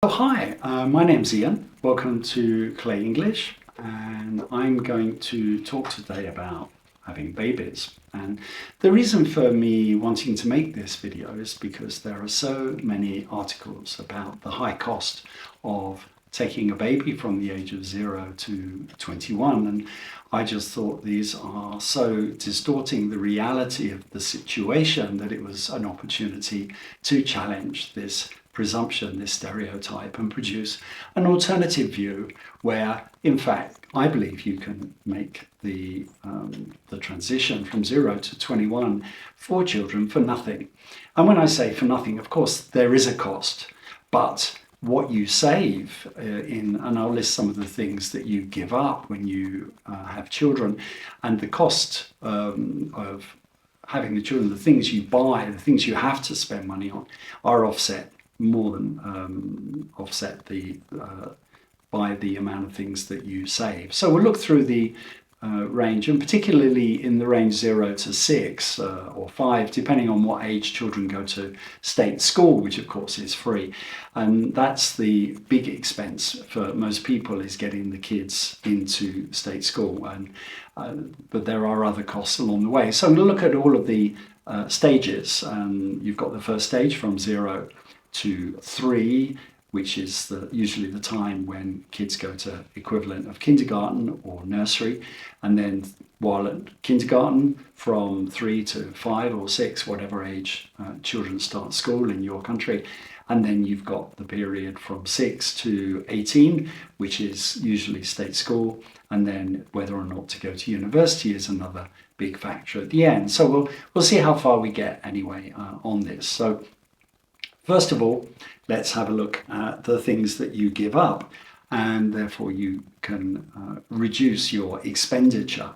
Hi, my name's Ian. Welcome to Clay English, and I'm going to talk today about having babies. And the reason for me wanting to make this video is because there are so many articles about the high cost of taking a baby from the age of 0 to 21, and I just thought these are so distorting the reality of the situation that it was an opportunity to challenge this presumption, this stereotype, and produce an alternative view where, in fact, I believe you can make the transition from 0 to 21 for children for nothing. And when I say for nothing, of course, there is a cost, but what you save and I'll list some of the things that you give up when you have children, and the cost of having the children, the things you buy, the things you have to spend money on, are offset more than offset by the amount of things that you save. So we'll look through the range, and particularly in the range 0 to 6 or 5, depending on what age children go to state school, which of course is free. And that's the big expense for most people, is getting the kids into state school. But there are other costs along the way. So I'm going to look at all of the stages. You've got the first stage from 0 to 3, which is usually the time when kids go to equivalent of kindergarten or nursery. And then while at kindergarten, from 3 to 5 or 6, whatever age children start school in your country. And then you've got the period from 6 to 18, which is usually state school. And then whether or not to go to university is another big factor at the end. So we'll see how far we get anyway on this. So first of all, let's have a look at the things that you give up, and therefore you can reduce your expenditure.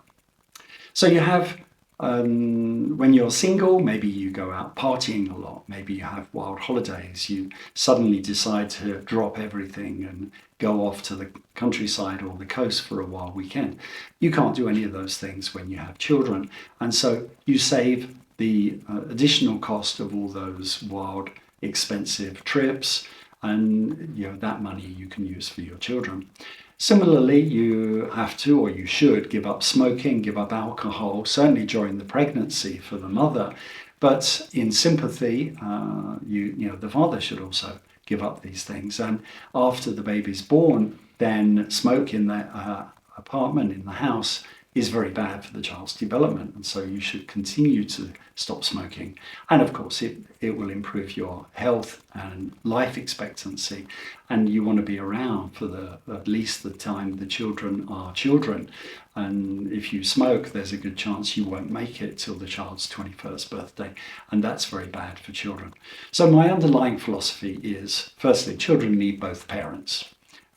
So you have, when you're single, maybe you go out partying a lot, maybe you have wild holidays, you suddenly decide to drop everything and go off to the countryside or the coast for a wild weekend. You can't do any of those things when you have children, and so you save the additional cost of all those wild expensive trips, and that money you can use for your children. Similarly, you have to, or you should, give up smoking, give up alcohol, certainly during the pregnancy for the mother, but in sympathy, the father should also give up these things. And after the baby's born, then smoke in the apartment, in the house, is very bad for the child's development, and so you should continue to stop smoking. And of course it will improve your health and life expectancy, and you want to be around for at least the time the children are children. And if you smoke, there's a good chance you won't make it till the child's 21st birthday, and that's very bad for children. So my underlying philosophy is, firstly, children need both parents.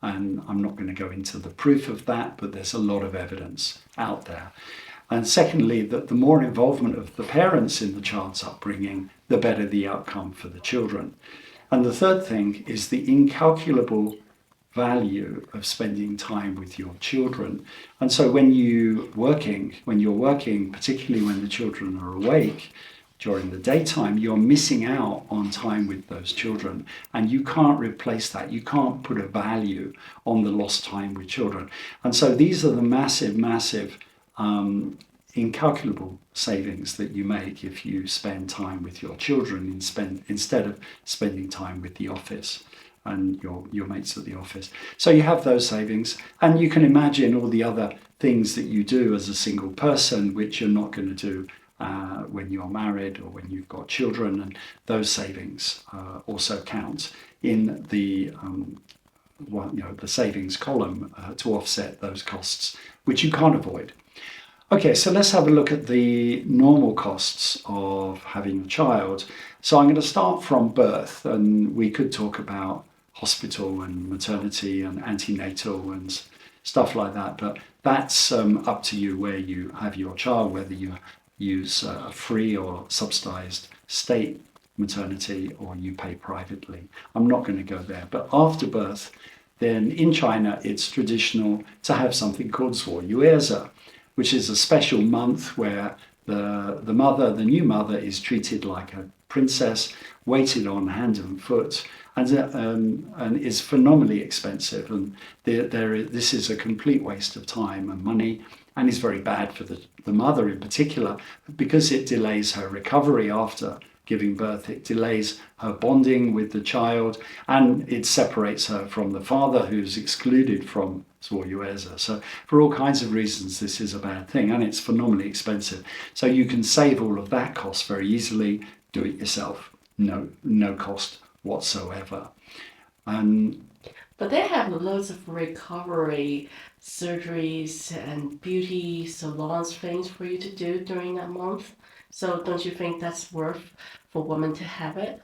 And I'm not going to go into the proof of that, but there's a lot of evidence out there. And secondly, that the more involvement of the parents in the child's upbringing, the better the outcome for the children. And the third thing is the incalculable value of spending time with your children. And so when you're working, particularly when the children are awake, during the daytime, you're missing out on time with those children, and you can't replace that. You can't put a value on the lost time with children. And so these are the massive, incalculable savings that you make if you spend time with your children instead of spending time with the office and your mates at the office. So you have those savings, and you can imagine all the other things that you do as a single person, which you're not going to do when you're married or when you've got children, and those savings also count in the savings column to offset those costs which you can't avoid. Okay, so let's have a look at the normal costs of having a child. So I'm going to start from birth, and we could talk about hospital and maternity and antenatal and stuff like that, but that's up to you where you have your child, whether you use a free or subsidized state maternity or you pay privately. I'm not going to go there. But after birth, then in China, it's traditional to have something called 坐月子, which is a special month where the new mother is treated like a princess, waited on hand and foot, and is phenomenally expensive. And this is a complete waste of time and money, and is very bad for the mother in particular, because it delays her recovery after giving birth. It delays her bonding with the child, and it separates her from the father, who's excluded from Zuoyueza. So for all kinds of reasons, this is a bad thing, and it's phenomenally expensive. So you can save all of that cost very easily. Do it yourself. No cost whatsoever. But they have loads of recovery surgeries and beauty salons things for you to do during that month. So don't you think that's worth for women to have it?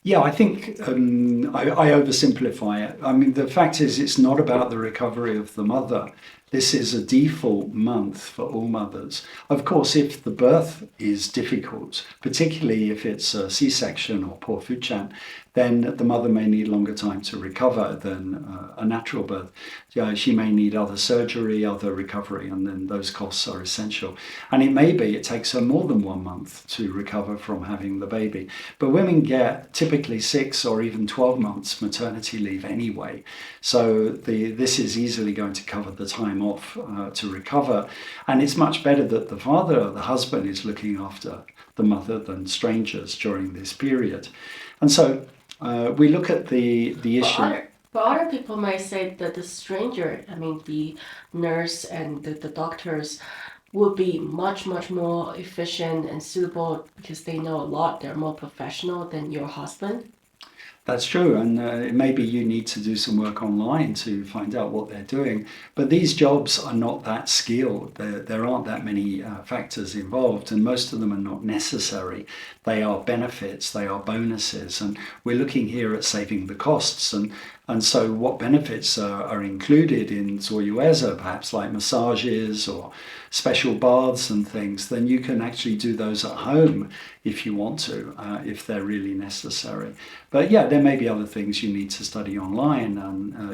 Yeah, I think I oversimplify it. I mean, the fact is, it's not about the recovery of the mother. This is a default month for all mothers. Of course, if the birth is difficult, particularly if it's a C-section or poor Fuchan, then the mother may need longer time to recover than a natural birth. She may need other surgery, other recovery, and then those costs are essential. And it may be it takes her more than 1 month to recover from having the baby. But women get typically 6 or even 12 months maternity leave anyway. So this is easily going to cover the time off to recover. And it's much better that the father or the husband is looking after the mother than strangers during this period. And so we look at the issue. But other people might say that the stranger, I mean the nurse and the doctors, will be much, much more efficient and suitable because they know a lot, they're more professional than your husband. That's true, and maybe you need to do some work online to find out what they're doing. But these jobs are not that skilled. There aren't that many factors involved, and most of them are not necessary. They are benefits, they are bonuses, and we're looking here at saving the costs. And so what benefits are included in Zuoyueza, perhaps like massages or special baths and things, then you can actually do those at home if you want to, if they're really necessary. But yeah, there may be other things you need to study online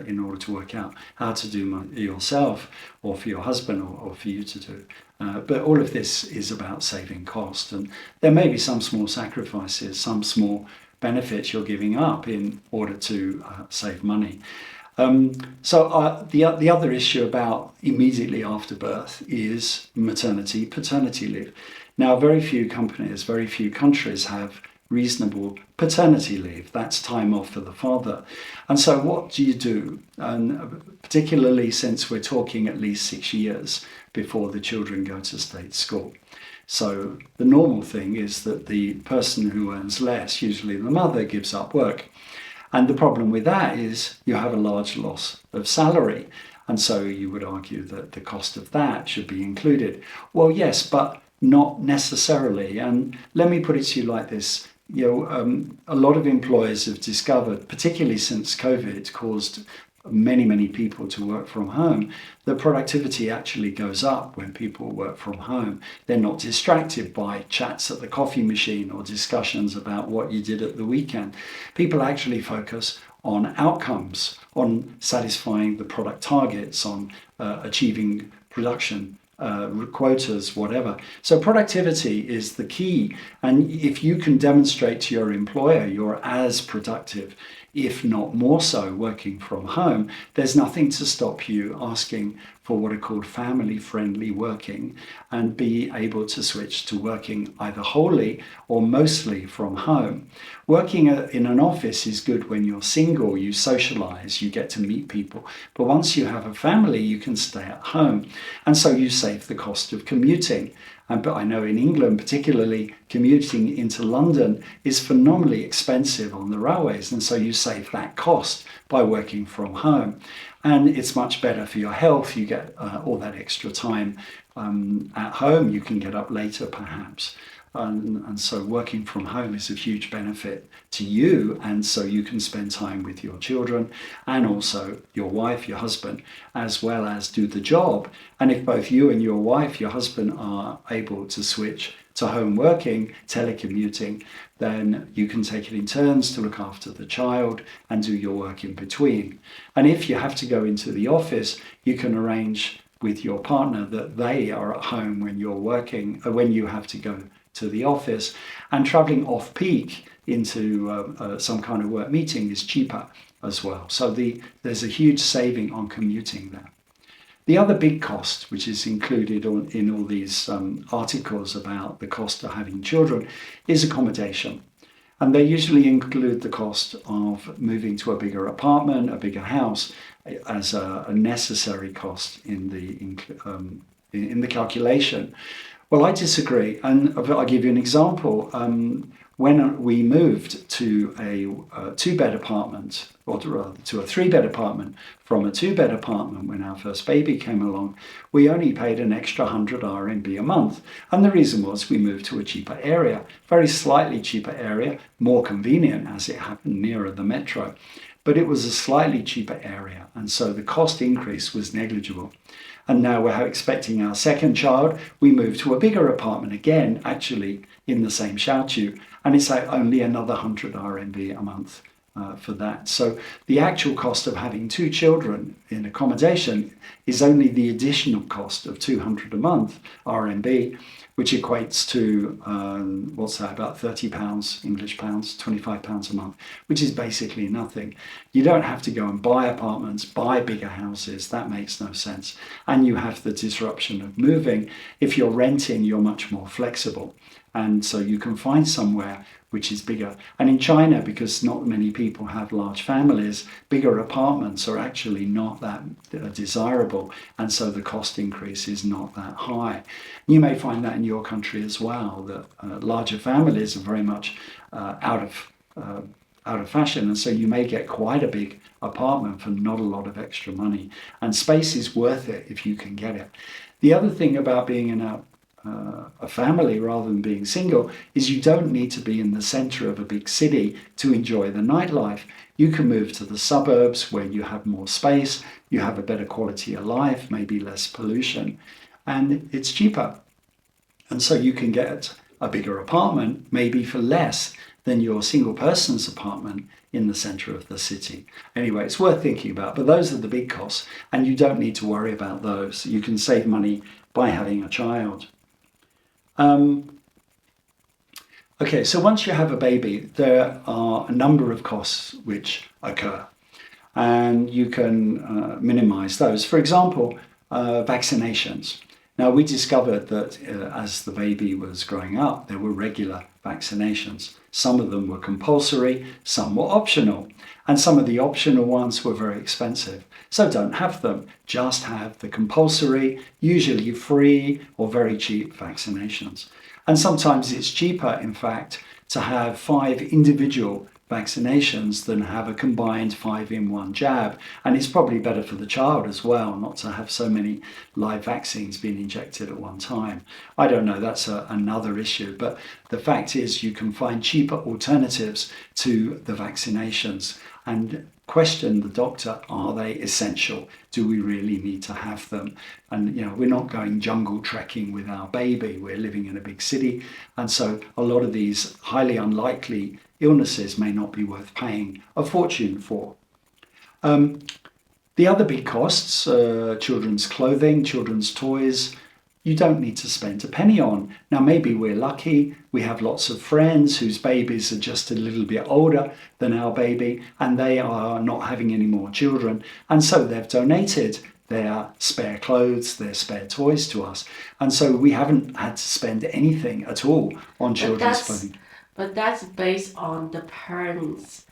in order to work out how to do yourself, or for your husband, or for you to do. But all of this is about saving cost, and there may be some small sacrifices, some small benefits you're giving up in order to save money. The other issue about immediately after birth is paternity leave. Now, very few companies, very few countries have reasonable paternity leave. That's time off for the father. And so what do you do? And particularly since we're talking at least 6 years before the children go to state school. So the normal thing is that the person who earns less, usually the mother, gives up work. And the problem with that is you have a large loss of salary. And so you would argue that the cost of that should be included. Well, yes, but not necessarily. And let me put it to you like this. A lot of employers have discovered, particularly since COVID caused many people to work from home, the productivity actually goes up when people work from home. They're not distracted by chats at the coffee machine or discussions about what you did at the weekend. People actually focus on outcomes, on satisfying the product targets, on achieving production quotas, whatever. So productivity is the key. And if you can demonstrate to your employer you're as productive, if not more so, working from home, there's nothing to stop you asking for what are called family-friendly working and be able to switch to working either wholly or mostly from home. Working in an office is good when you're single, you socialize, you get to meet people. But once you have a family, you can stay at home. And so you save the cost of commuting. But I know in England, particularly, commuting into London is phenomenally expensive on the railways. And so you save that cost by working from home. And it's much better for your health. You get all that extra time at home. You can get up later, perhaps. And so working from home is a huge benefit to you. And so you can spend time with your children and also your wife, your husband, as well as do the job. And if both you and your wife, your husband, are able to switch to home working, telecommuting, then you can take it in turns to look after the child and do your work in between. And if you have to go into the office, you can arrange with your partner that they are at home when you're working, or when you have to go to the office. And traveling off peak into some kind of work meeting is cheaper as well. So there's a huge saving on commuting there. The other big cost, which is included in all these articles about the cost of having children, is accommodation. And they usually include the cost of moving to a bigger apartment, a bigger house, as a necessary cost in the calculation. Well, I disagree, and I'll give you an example. When we moved to a two-bed apartment, or rather to a three-bed apartment from a two-bed apartment when our first baby came along, we only paid an extra 100 RMB a month. And the reason was we moved to a cheaper area, very slightly cheaper area, more convenient as it happened nearer the metro. But it was a slightly cheaper area, and so the cost increase was negligible. And now we're expecting our second child. We moved to a bigger apartment again, actually in the same Xiaoqiu, and it's only another 100 RMB a month for that. So the actual cost of having two children in accommodation is only the additional cost of 200 a month RMB, which equates to, what's that, about £30, English pounds, £25 a month, which is basically nothing. You don't have to go and buy apartments, buy bigger houses. That makes no sense. And you have the disruption of moving. If you're renting, you're much more flexible. And so you can find somewhere which is bigger. And in China, because not many people have large families, bigger apartments are actually not that desirable. And so the cost increase is not that high. You may find that in your country as well, that larger families are very much out of fashion. And so you may get quite a big apartment for not a lot of extra money. And space is worth it if you can get it. The other thing about being in a family rather than being single is you don't need to be in the center of a big city to enjoy the nightlife. You can move to the suburbs where you have more space, you have a better quality of life, maybe less pollution, and it's cheaper. And so you can get a bigger apartment, maybe for less than your single person's apartment in the center of the city. Anyway, it's worth thinking about, but those are the big costs, and you don't need to worry about those. You can save money by having a child. Okay, so once you have a baby, there are a number of costs which occur, and you can minimize those. For example, vaccinations. Now, we discovered that as the baby was growing up, there were regular vaccinations. Some of them were compulsory, some were optional, and some of the optional ones were very expensive. So don't have them, just have the compulsory, usually free or very cheap vaccinations. And sometimes it's cheaper, in fact, to have 5 individual vaccinations than have a combined 5-in-1 jab. And it's probably better for the child as well, not to have so many live vaccines being injected at one time. I don't know, that's another issue. But the fact is you can find cheaper alternatives to the vaccinations and question the doctor, are they essential? Do we really need to have them? And we're not going jungle trekking with our baby, we're living in a big city. And so a lot of these highly unlikely illnesses may not be worth paying a fortune for. The other big costs, children's clothing, children's toys, you don't need to spend a penny on. Now, maybe we're lucky, we have lots of friends whose babies are just a little bit older than our baby, and they are not having any more children, and so they've donated their spare clothes, their spare toys to us. And so we haven't had to spend anything at all on children's clothing. But that's based on the parents'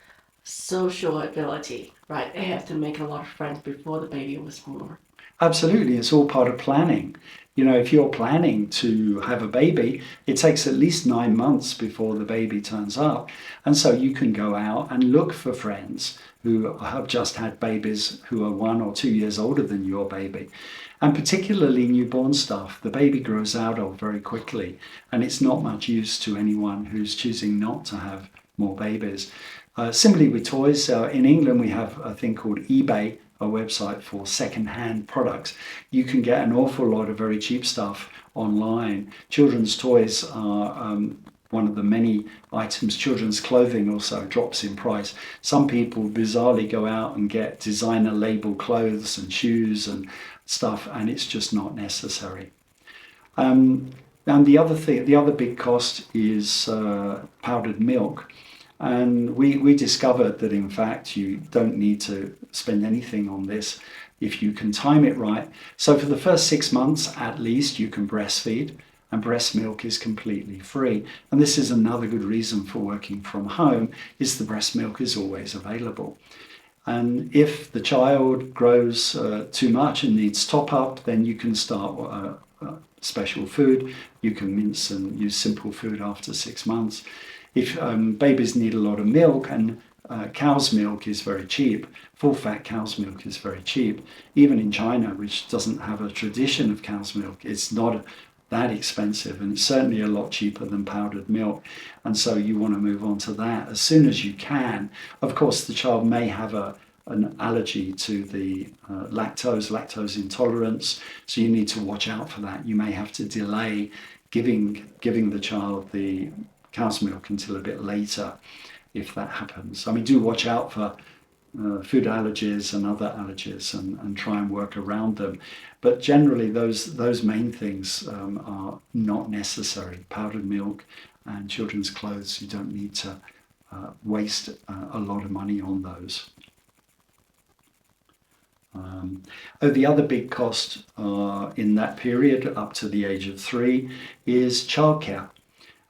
social ability, right? They have to make a lot of friends before the baby was born. Absolutely, it's all part of planning. If you're planning to have a baby, it takes at least 9 months before the baby turns up. And so you can go out and look for friends who have just had babies who are 1 or 2 years older than your baby. And particularly newborn stuff, the baby grows out of very quickly. And it's not much use to anyone who's choosing not to have more babies. Similarly with toys, in England we have a thing called eBay, a website for second-hand products. You can get an awful lot of very cheap stuff online. Children's toys are one of the many items. Children's clothing also drops in price. Some people bizarrely go out and get designer label clothes and shoes and stuff, and it's just not necessary. And the other big cost is powdered milk. And we discovered that in fact you don't need to spend anything on this if you can time it right. So for the first 6 months at least you can breastfeed, and breast milk is completely free. And this is another good reason for working from home, is the breast milk is always available. And if the child grows too much and needs top up, then you can start special food. You can mince and use simple food after 6 months. If babies need a lot of milk, and cow's milk is very cheap, full fat cow's milk is very cheap. Even in China, which doesn't have a tradition of cow's milk, it's not that expensive, and it's certainly a lot cheaper than powdered milk. And so you want to move on to that as soon as you can. Of course, the child may have an allergy to the lactose intolerance, so you need to watch out for that. You may have to delay giving the child the cow's milk until a bit later if that happens. I mean, do watch out for food allergies and other allergies, and try and work around them. But generally those main things are not necessary. Powdered milk and children's clothes, you don't need to waste a lot of money on those. The other big cost in that period up to the age of 3 is childcare.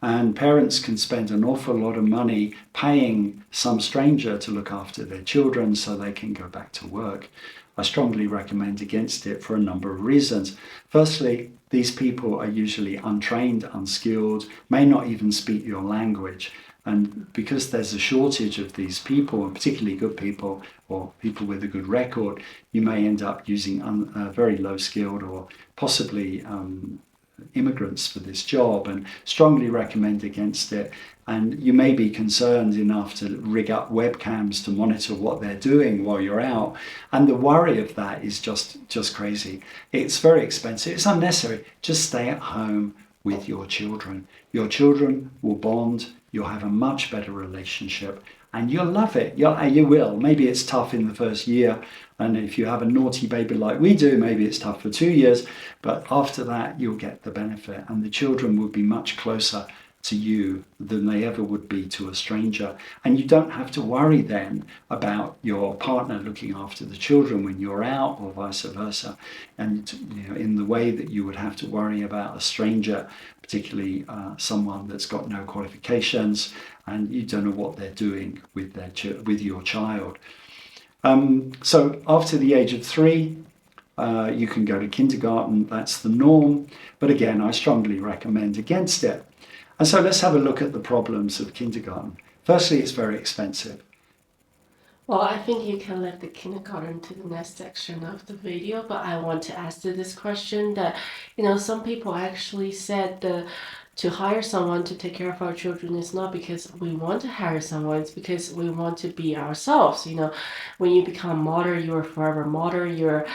And parents can spend an awful lot of money paying some stranger to look after their children so they can go back to work. I strongly recommend against it for a number of reasons. Firstly, these people are usually untrained, unskilled, may not even speak your language. And because there's a shortage of these people, and particularly good people or people with a good record, you may end up using very low skilled or possibly immigrants for this job, and strongly recommend against it. And you may be concerned enough to rig up webcams to monitor what they're doing while you're out, and the worry of that is just crazy. It's very expensive, it's unnecessary. Just stay at home with your children. Your children will bond, you'll have a much better relationship, and you'll love it. You will. Maybe it's tough in the first year, and if you have a naughty baby like we do, maybe it's tough for 2 years, but after that you'll get the benefit, and the children will be much closer to you than they ever would be to a stranger. And you don't have to worry then about your partner looking after the children when you're out, or vice versa, and in the way that you would have to worry about a stranger, particularly someone that's got no qualifications and you don't know what they're doing with your child. So after the age of 3, you can go to kindergarten. That's the norm, but again, I strongly recommend against it. And so let's have a look at the problems of kindergarten. Firstly, it's very expensive. Well, I think you can let the kindergarten to the next section of the video, but I want to ask you this question that, some people actually said to hire someone to take care of our children is not because we want to hire someone, it's because we want to be ourselves. When you become mother, you are forever mother. Your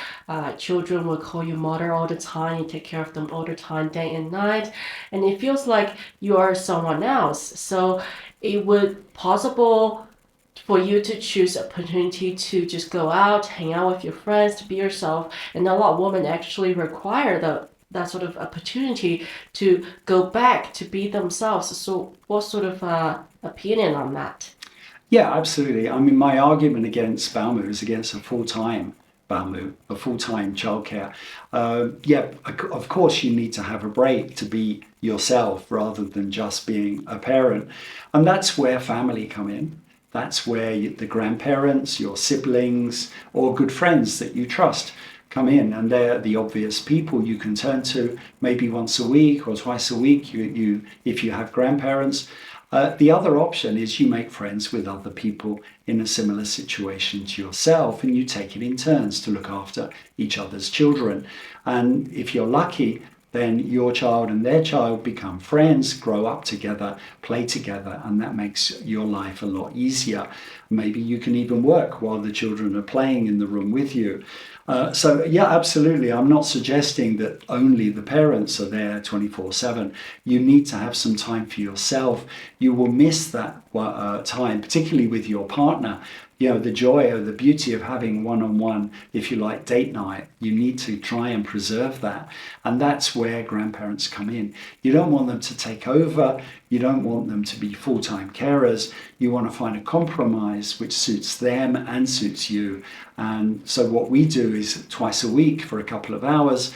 children will call you mother all the time. You take care of them all the time, day and night. And it feels like you are someone else. So it would possible for you to choose opportunity to just go out, hang out with your friends, to be yourself. And a lot of women actually require that sort of opportunity to go back to be themselves. So what sort of opinion on that? Yeah, absolutely. I mean, my argument against Baomu is against a full-time Baomu, a full-time childcare. Of course you need to have a break to be yourself rather than just being a parent. And that's where family come in. That's where the grandparents, your siblings, or good friends that you trust come in, and they're the obvious people you can turn to maybe once a week or twice a week if you have grandparents. The other option is you make friends with other people in a similar situation to yourself, and you take it in turns to look after each other's children. And if you're lucky, then your child and their child become friends, grow up together, play together, and that makes your life a lot easier. Maybe you can even work while the children are playing in the room with you. So yeah, absolutely. I'm not suggesting that only the parents are there 24/7. You need to have some time for yourself. You will miss that time, particularly with your partner. the joy or the beauty of having one-on-one, if you like, date night. You need to try and preserve that. And that's where grandparents come in. You don't want them to take over. You don't want them to be full-time carers. You want to find a compromise which suits them and suits you. And so what we do is twice a week for a couple of hours,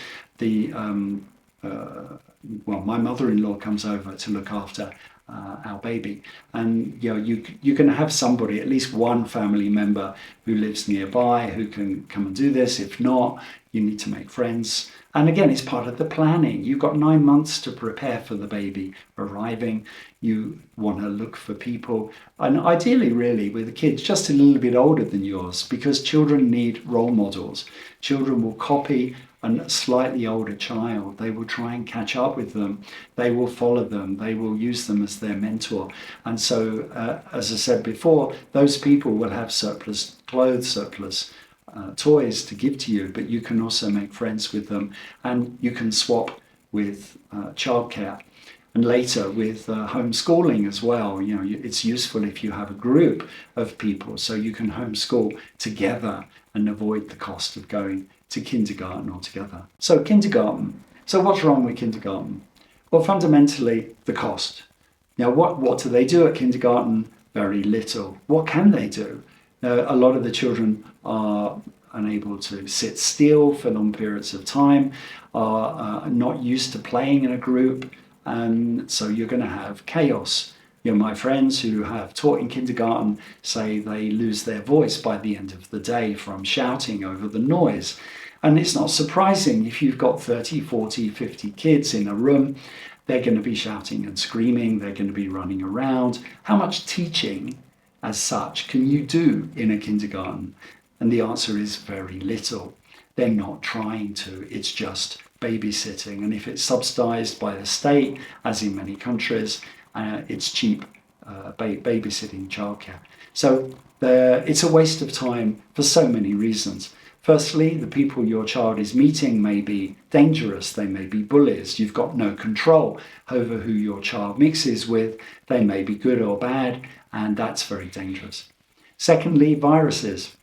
my mother-in-law comes over to look after our baby, and you can have somebody, at least one family member who lives nearby who can come and do this. If not, you need to make friends. And again, it's part of the planning. You've got 9 months to prepare for the baby arriving. You want to look for people, and ideally really with the kids just a little bit older than yours, because children need role models. Children will copy a slightly older child. They will try and catch up with them. They will follow them. They will use them as their mentor. And so, as I said before, those people will have surplus clothes, surplus toys to give to you, but you can also make friends with them, and you can swap with childcare. And later with homeschooling as well. It's useful if you have a group of people, so you can homeschool together and avoid the cost of going to kindergarten altogether. So kindergarten. So what's wrong with kindergarten? Well, fundamentally, the cost. Now, what do they do at kindergarten? Very little. What can they do? A lot of the children are unable to sit still for long periods of time, are not used to playing in a group, and so you're going to have chaos. My friends who have taught in kindergarten say they lose their voice by the end of the day from shouting over the noise. And it's not surprising if you've got 30, 40, 50 kids in a room, they're going to be shouting and screaming, they're going to be running around. How much teaching as such can you do in a kindergarten? And the answer is very little. They're not trying to, it's just babysitting. And if it's subsidized by the state, as in many countries, it's cheap babysitting childcare. So it's a waste of time for so many reasons. Firstly, the people your child is meeting may be dangerous. They may be bullies. You've got no control over who your child mixes with. They may be good or bad, and that's very dangerous. Secondly, viruses.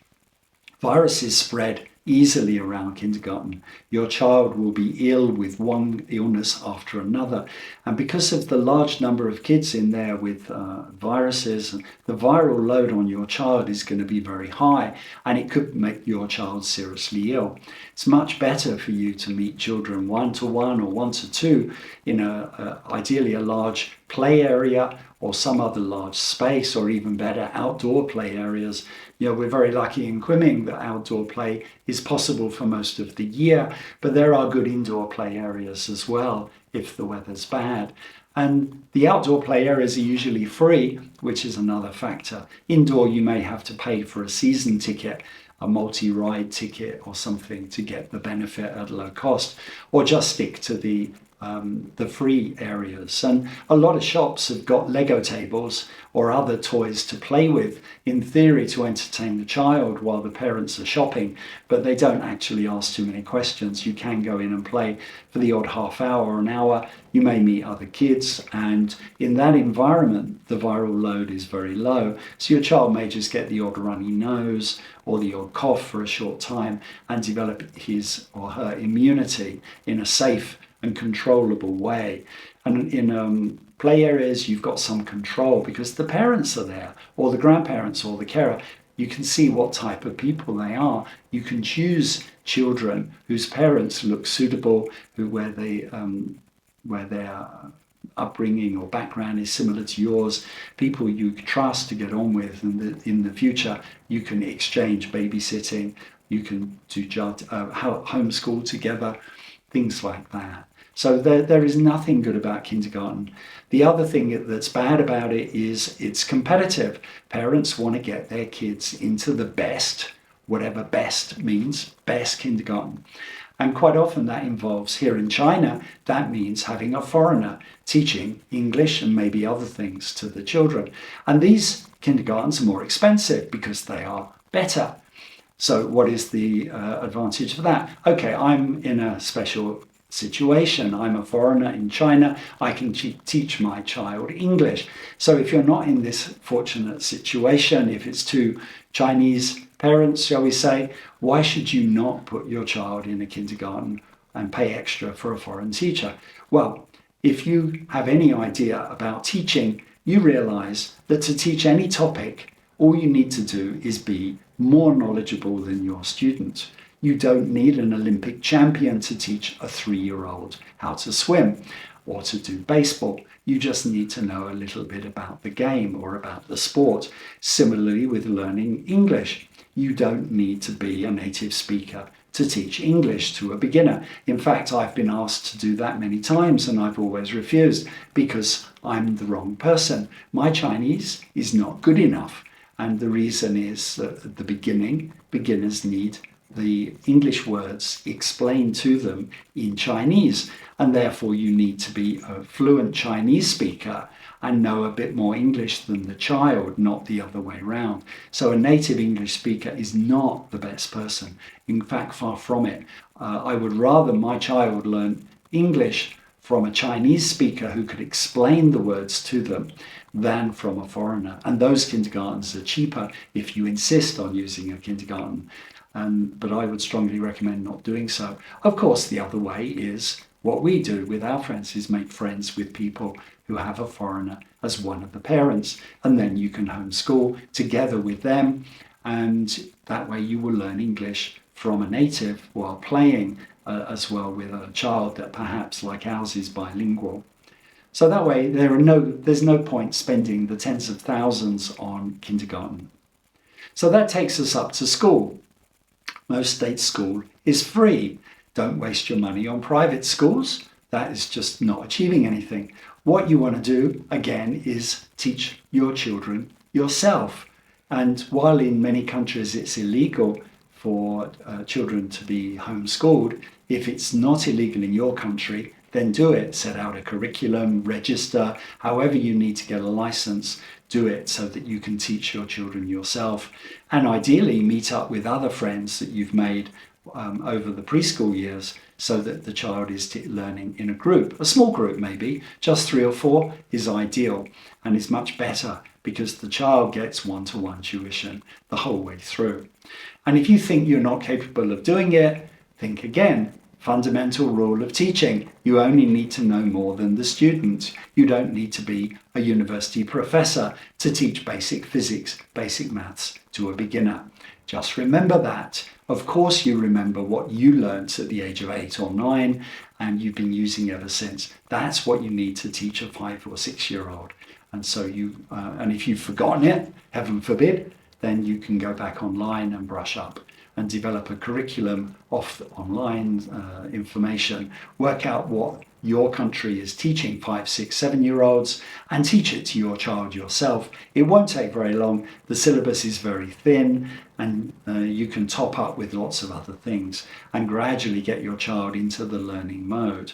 Viruses spread easily around kindergarten. Your child will be ill with one illness after another. And because of the large number of kids in there with viruses, the viral load on your child is going to be very high, and it could make your child seriously ill. It's much better for you to meet children 1-to-1 or 1-to-2 in ideally a large play area or some other large space, or even better, outdoor play areas. We're very lucky in Kunming that outdoor play is possible for most of the year, but there are good indoor play areas as well if the weather's bad. And the outdoor play areas are usually free, which is another factor. Indoor, you may have to pay for a season ticket, a multi-ride ticket or something to get the benefit at low cost, or just stick to the free areas. And a lot of shops have got Lego tables or other toys to play with, in theory to entertain the child while the parents are shopping, but they don't actually ask too many questions. You can go in and play for the odd half hour or an hour. You may meet other kids, and in that environment the viral load is very low, so your child may just get the odd runny nose or the odd cough for a short time and develop his or her immunity in a safe and controllable way. And in play areas, you've got some control because the parents are there, or the grandparents or the carer. You can see what type of people they are. You can choose children whose parents look suitable, where their upbringing or background is similar to yours, people you trust to get on with, and in the future you can exchange babysitting, you can do homeschool together, things like that. So there is nothing good about kindergarten. The other thing that's bad about it is it's competitive. Parents want to get their kids into the best, whatever best means, best kindergarten. And quite often that involves, here in China, that means having a foreigner teaching English and maybe other things to the children. And these kindergartens are more expensive because they are better. So what is the advantage of that? Okay, I'm in a special situation. I'm a foreigner in China. I can teach my child English. So if you're not in this fortunate situation, if it's two Chinese parents, shall we say, why should you not put your child in a kindergarten and pay extra for a foreign teacher? Well, if you have any idea about teaching, you realize that to teach any topic, all you need to do is be more knowledgeable than your student. You don't need an Olympic champion to teach a 3-year-old how to swim or to do baseball. You just need to know a little bit about the game or about the sport. Similarly with learning English, you don't need to be a native speaker to teach English to a beginner. In fact, I've been asked to do that many times and I've always refused because I'm the wrong person. My Chinese is not good enough. And the reason is that at the beginning, beginners need the English words explained to them in Chinese, and therefore you need to be a fluent Chinese speaker and know a bit more English than the child, not the other way around. So a native English speaker is not the best person. In fact, far from it. I would rather my child learn English from a Chinese speaker who could explain the words to them than from a foreigner. And those kindergartens are cheaper if you insist on using a kindergarten. But I would strongly recommend not doing so. Of course, the other way is what we do with our friends is make friends with people who have a foreigner as one of the parents. And then you can homeschool together with them. And that way you will learn English from a native while playing as well with a child that perhaps like ours is bilingual. So that way there's no point spending the tens of thousands on kindergarten. So that takes us up to school. Most state school is free. Don't waste your money on private schools. That is just not achieving anything. What you want to do, again, is teach your children yourself. And while in many countries it's illegal for children to be homeschooled, if it's not illegal in your country, then do it. Set out a curriculum, register, however you need to get a license, do it so that you can teach your children yourself. And ideally meet up with other friends that you've made over the preschool years so that the child is learning in a group. A small group maybe, just 3 or 4 is ideal and is much better because the child gets one-to-one tuition the whole way through. And if you think you're not capable of doing it, think again. Fundamental rule of teaching. You only need to know more than the student. You don't need to be a university professor to teach basic physics, basic maths to a beginner. Just remember that. Of course you remember what you learnt at the age of 8 or 9 and you've been using ever since. That's what you need to teach a 5 or 6-year-old. And so and if you've forgotten it, heaven forbid, then you can go back online and brush up and develop a curriculum off online information, work out what your country is teaching 5, 6, 7-year-olds and teach it to your child yourself. It won't take very long. The syllabus is very thin and you can top up with lots of other things and gradually get your child into the learning mode.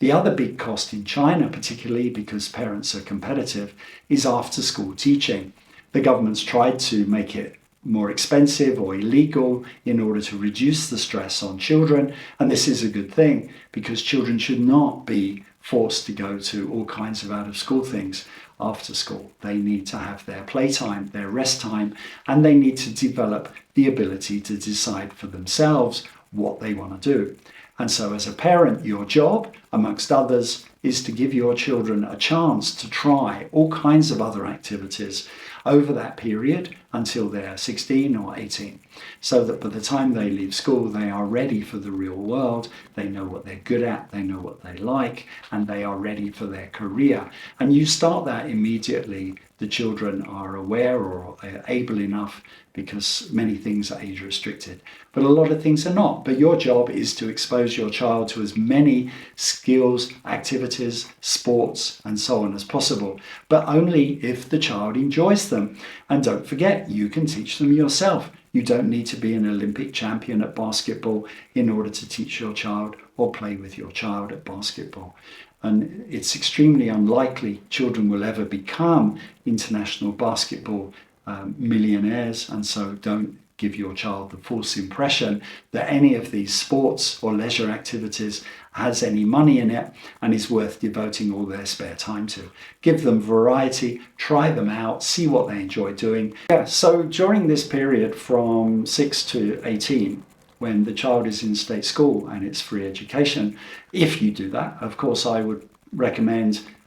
The other big cost in China, particularly because parents are competitive, is after-school teaching. The government's tried to make it more expensive or illegal in order to reduce the stress on children. And this is a good thing because children should not be forced to go to all kinds of out-of-school things after school. They need to have their playtime, their rest time, and they need to develop the ability to decide for themselves what they want to do. And so as a parent, your job, amongst others, is to give your children a chance to try all kinds of other activities over that period until they're 16 or 18, so that by the time they leave school, they are ready for the real world. They know what they're good at, they know what they like, and they are ready for their career. And you start that immediately. The children are aware or able enough because many things are age restricted, but a lot of things are not. But your job is to expose your child to as many skills, activities, sports, and so on as possible, but only if the child enjoys them. And don't forget, you can teach them yourself. You don't need to be an Olympic champion at basketball in order to teach your child or play with your child at basketball. And it's extremely unlikely children will ever become international basketball millionaires, and so don't give your child the false impression that any of these sports or leisure activities has any money in it and is worth devoting all their spare time to. Give them variety, try them out, see what they enjoy doing. Yeah, so during this period from 6 to 18, when the child is in state school and it's free education, if you do that, of course, I would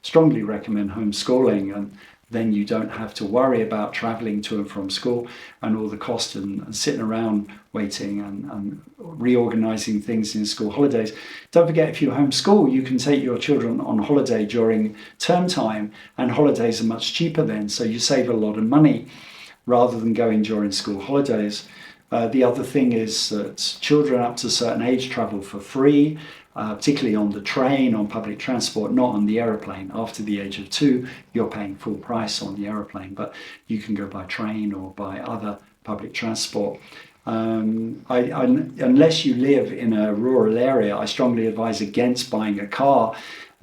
strongly recommend homeschooling, and then you don't have to worry about traveling to and from school and all the cost and sitting around waiting and reorganizing things in school holidays. Don't forget, if you homeschool, you can take your children on holiday during term time, and holidays are much cheaper then, so you save a lot of money rather than going during school holidays. The other thing is that children up to a certain age travel for free, particularly on the train, on public transport, not on the aeroplane. After the age of 2, you're paying full price on the aeroplane, but you can go by train or by other public transport. Unless you live in a rural area, I strongly advise against buying a car.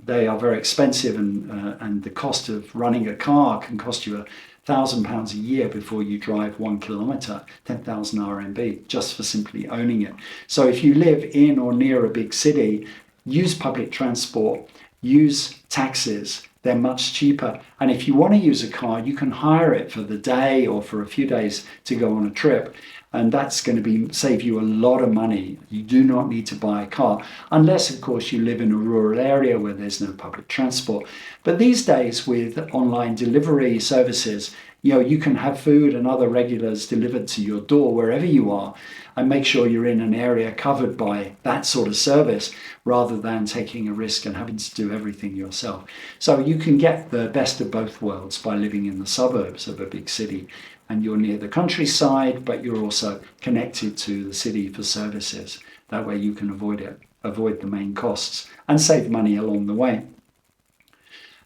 They are very expensive, and the cost of running a car can cost you £1,000 a year before you drive 1 kilometre, 10,000 RMB, just for simply owning it. So if you live in or near a big city, use public transport, use taxis. They're much cheaper. And if you want to use a car, you can hire it for the day or for a few days to go on a trip. And that's going to save you a lot of money. You do not need to buy a car, unless, of course, you live in a rural area where there's no public transport. But these days, with online delivery services, you can have food and other regulars delivered to your door wherever you are, and make sure you're in an area covered by that sort of service, rather than taking a risk and having to do everything yourself. So you can get the best of both worlds by living in the suburbs of a big city, and you're near the countryside, but you're also connected to the city for services. That way you can avoid the main costs, and save money along the way.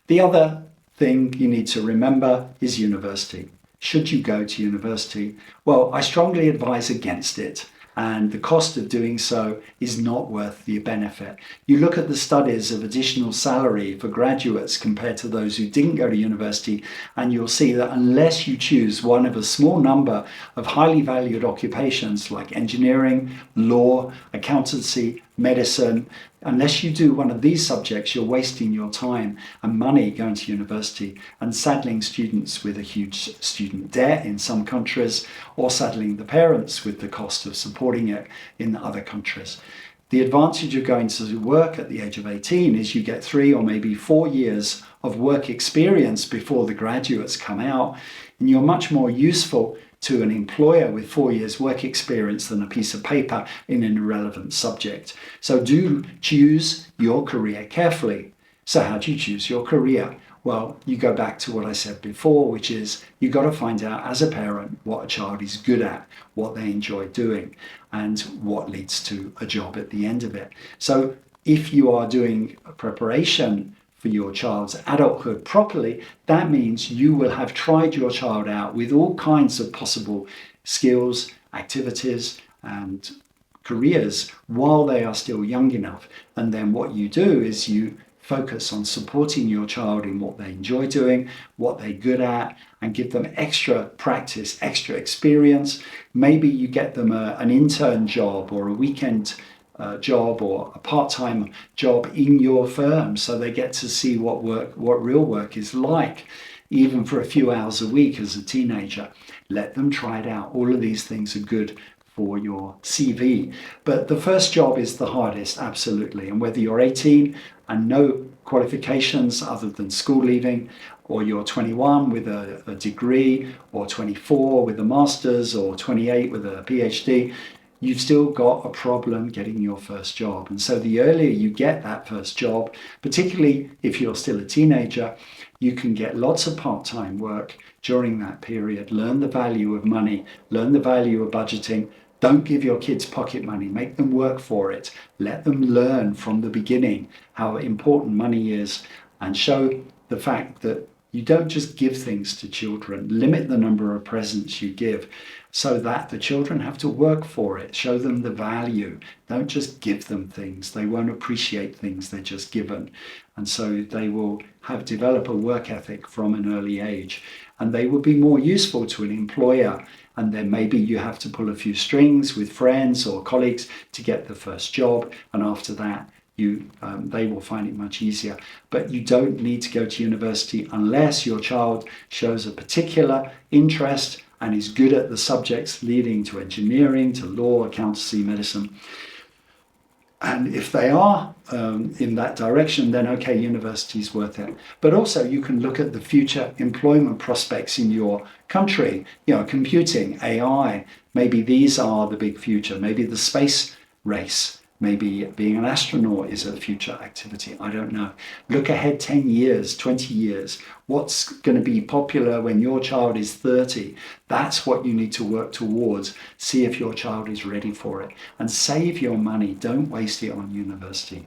The other thing you need to remember is university. Should you go to university? Well, I strongly advise against it, and the cost of doing so is not worth the benefit. You look at the studies of additional salary for graduates compared to those who didn't go to university, and you'll see that unless you choose one of a small number of highly valued occupations like engineering, law, accountancy, medicine, unless you do one of these subjects, you're wasting your time and money going to university and saddling students with a huge student debt in some countries, or saddling the parents with the cost of supporting it in other countries. The advantage of going to work at the age of 18 is you get 3 or maybe 4 years of work experience before the graduates come out, and you're much more useful to an employer with 4 years work experience than a piece of paper in an irrelevant subject. So do choose your career carefully. So how do you choose your career? Well, you go back to what I said before, which is you've got to find out as a parent what a child is good at, what they enjoy doing, and what leads to a job at the end of it. So if you are doing a preparation for your child's adulthood properly, that means you will have tried your child out with all kinds of possible skills, activities, and careers while they are still young enough. And then what you do is you focus on supporting your child in what they enjoy doing, what they're good at, and give them extra practice, extra experience. Maybe you get them an intern job or a weekend job or a part-time job in your firm, so they get to see what real work is like, even for a few hours a week as a teenager. Let them try it out. All of these things are good for your CV. But the first job is the hardest, absolutely. And whether you're 18 and no qualifications other than school leaving, or you're 21 with a degree, or 24 with a master's, or 28 with a PhD, you've still got a problem getting your first job. And so the earlier you get that first job, particularly if you're still a teenager, you can get lots of part-time work during that period. Learn the value of money, learn the value of budgeting. Don't give your kids pocket money, make them work for it. Let them learn from the beginning how important money is, and show the fact that you don't just give things to children. Limit the number of presents you give so that the children have to work for it. Show them the value. Don't just give them things. They won't appreciate things they're just given. And so they will develop a work ethic from an early age. and they would be more useful to an employer. And then maybe you have to pull a few strings with friends or colleagues to get the first job. And after that, they will find it much easier. But you don't need to go to university unless your child shows a particular interest and is good at the subjects leading to engineering, to law, accountancy, medicine. And if they are in that direction, then okay, university is worth it. But also you can look at the future employment prospects in your country. Computing, AI, maybe these are the big future. Maybe the space race, maybe being an astronaut is a future activity. I don't know. Look ahead 10 years, 20 years. What's going to be popular when your child is 30? That's what you need to work towards. See if your child is ready for it. And save your money. Don't waste it on university.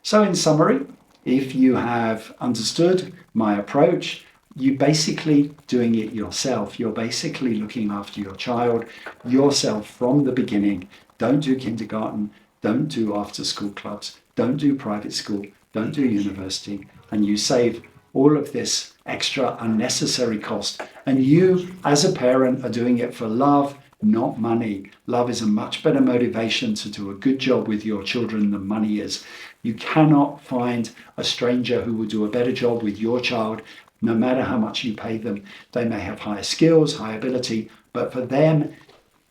So in summary, if you have understood my approach, you're basically doing it yourself. You're basically looking after your child yourself from the beginning. Don't do kindergarten. Don't do after school clubs. Don't do private school. Don't do university. And you save all of this extra unnecessary cost. And you, as a parent, are doing it for love, not money. Love is a much better motivation to do a good job with your children than money is. You cannot find a stranger who will do a better job with your child, no matter how much you pay them. They may have higher skills, high ability, but for them,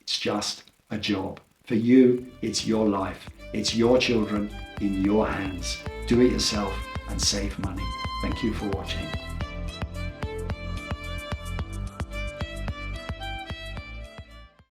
it's just a job. For you, it's your life. It's your children in your hands. Do it yourself and save money. Thank you for watching.